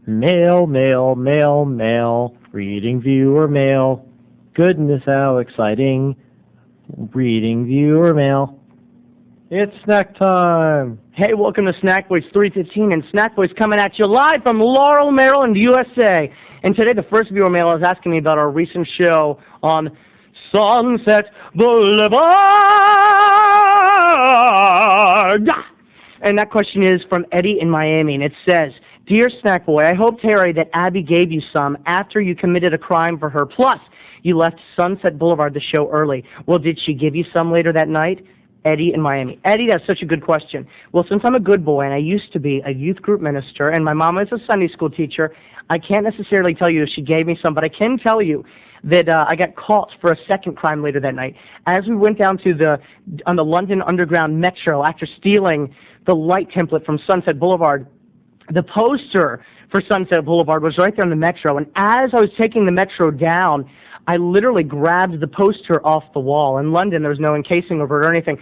Mail, mail, mail, mail, reading viewer mail. Goodness, how exciting. Reading viewer mail. It's snack time. Hey, welcome to Snackboy's 315, and Snackboy's coming at you live from Laurel, Maryland, USA. And today, the first viewer mail is asking me about our recent show on Sunset Boulevard. And that question is from Eddie in Miami, and it says, "Dear Snackboy, I hope, Terry, that Abby gave you some after you committed a crime for her. Plus, you left Sunset Boulevard the show early. Well, did she give you some later that night?" Eddie in Miami. Eddie, that's such a good question. Well, since I'm a good boy and I used to be a youth group minister and my mom is a Sunday school teacher, I can't necessarily tell you if she gave me some, but I can tell you that I got caught for a second crime later that night. As we went down to on the London Underground Metro after stealing the light template from Sunset Boulevard, the poster for Sunset Boulevard was right there on the Metro, and as I was taking the Metro down, I literally grabbed the poster off the wall. In London, there was no encasing over it or anything.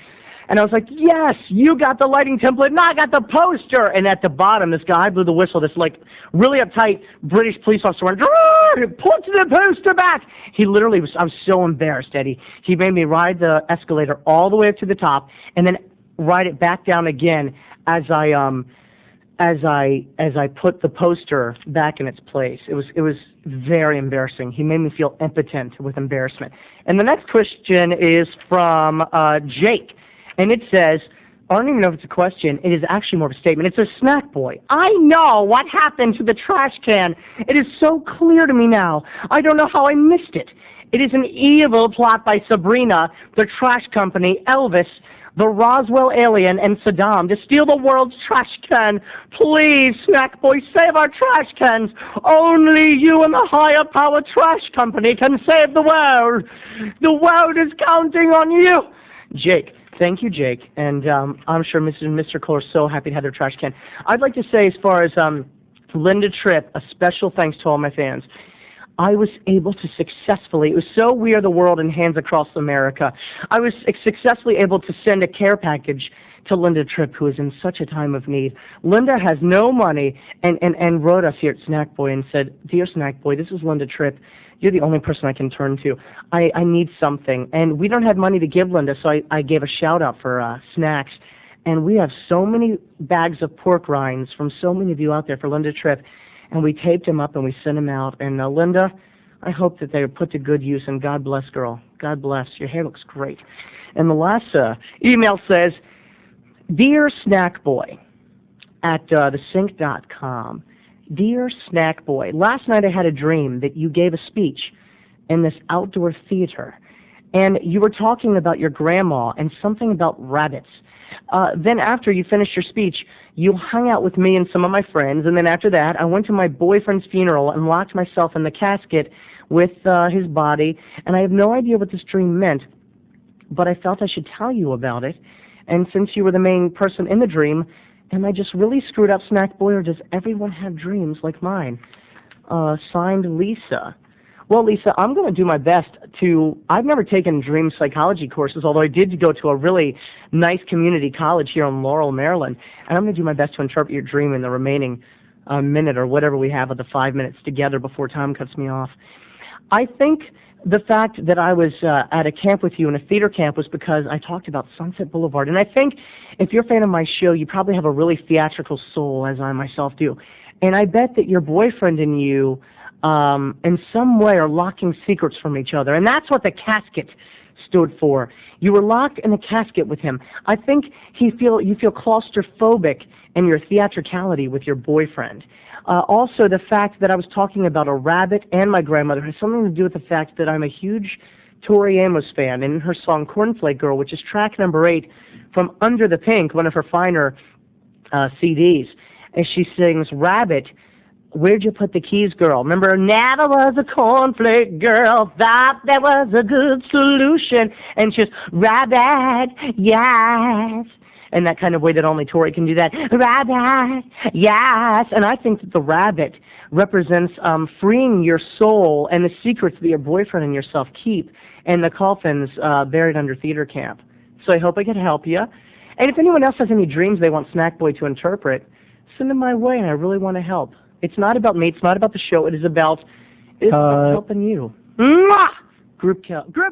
And I was like, yes, you got the lighting template, and I got the poster. And at the bottom, this guy blew the whistle, this like really uptight British police officer went, put the poster back. He literally I was so embarrassed, Eddie. He made me ride the escalator all the way up to the top and then ride it back down again as I put the poster back in its place. It was very embarrassing. He made me feel impotent with embarrassment. And the next question is from Jake, and it says, I don't even know if it's a question. It is actually more of a statement. It says, "Snackboy, I know what happened to the trash can. It is so clear to me now. I don't know how I missed it. It is an evil plot by Sabrina, the trash company, Elvis, the Roswell alien, and Saddam to steal the world's trash can. Please, Snackboy, save our trash cans. Only you and the higher power trash company can save the world. The world is counting on you." Jake. Thank you, Jake. And I'm sure Mrs. and Mr. Cole are so happy to have their trash can. I'd like to say, as far as Linda Tripp, a special thanks to all my fans. I was able to successfully, it was so We Are the World in Hands Across America, I was successfully able to send a care package to Linda Tripp, who is in such a time of need. Linda has no money and wrote us here at Snackboy and said, "Dear Snackboy, this is Linda Tripp. You're the only person I can turn to. I need something." And we don't have money to give Linda, so I gave a shout-out for snacks. And we have so many bags of pork rinds from so many of you out there for Linda Tripp. And we taped them up and we sent them out. And Linda, I hope that they are put to good use. And God bless, girl. God bless. Your hair looks great. And the last email says, "Dear Snackboy," at thesync.com. "Dear Snackboy, last night I had a dream that you gave a speech in this outdoor theater. And you were talking about your grandma and something about rabbits. Then after you finished your speech, you hung out with me and some of my friends, and then after that, I went to my boyfriend's funeral and locked myself in the casket with his body, and I have no idea what this dream meant, but I felt I should tell you about it. And since you were the main person in the dream, am I just really screwed up, Snackboy, or does everyone have dreams like mine? Signed, Lisa." Well, Lisa, I'm going to do my best I've never taken dream psychology courses, although I did go to a really nice community college here in Laurel, Maryland, and I'm going to do my best to interpret your dream in the remaining minute or whatever we have of the 5 minutes together before time cuts me off. I think the fact that I was at a camp with you in a theater camp was because I talked about Sunset Boulevard, and I think if you're a fan of my show, you probably have a really theatrical soul, as I myself do, and I bet that your boyfriend and you in some way are locking secrets from each other. And that's what the casket stood for. You were locked in a casket with him. I think you feel claustrophobic in your theatricality with your boyfriend. Also, the fact that I was talking about a rabbit and my grandmother has something to do with the fact that I'm a huge Tori Amos fan, and her song Cornflake Girl, which is track number 8 from Under the Pink, one of her finer CDs, and she sings, "Rabbit, where'd you put the keys, girl?" Remember, "Never was a cornflake girl, thought there was a good solution." And she's, "Rabbit, yes." In that kind of way that only Tori can do that. "Rabbit, yes." And I think that the rabbit represents freeing your soul and the secrets that your boyfriend and yourself keep in the coffins buried under theater camp. So I hope I can help you. And if anyone else has any dreams they want Snackboy to interpret, send them my way, and I really want to help. It's not about me. It's not about the show. It is about Cut. helping you. Mwah! Group count. Group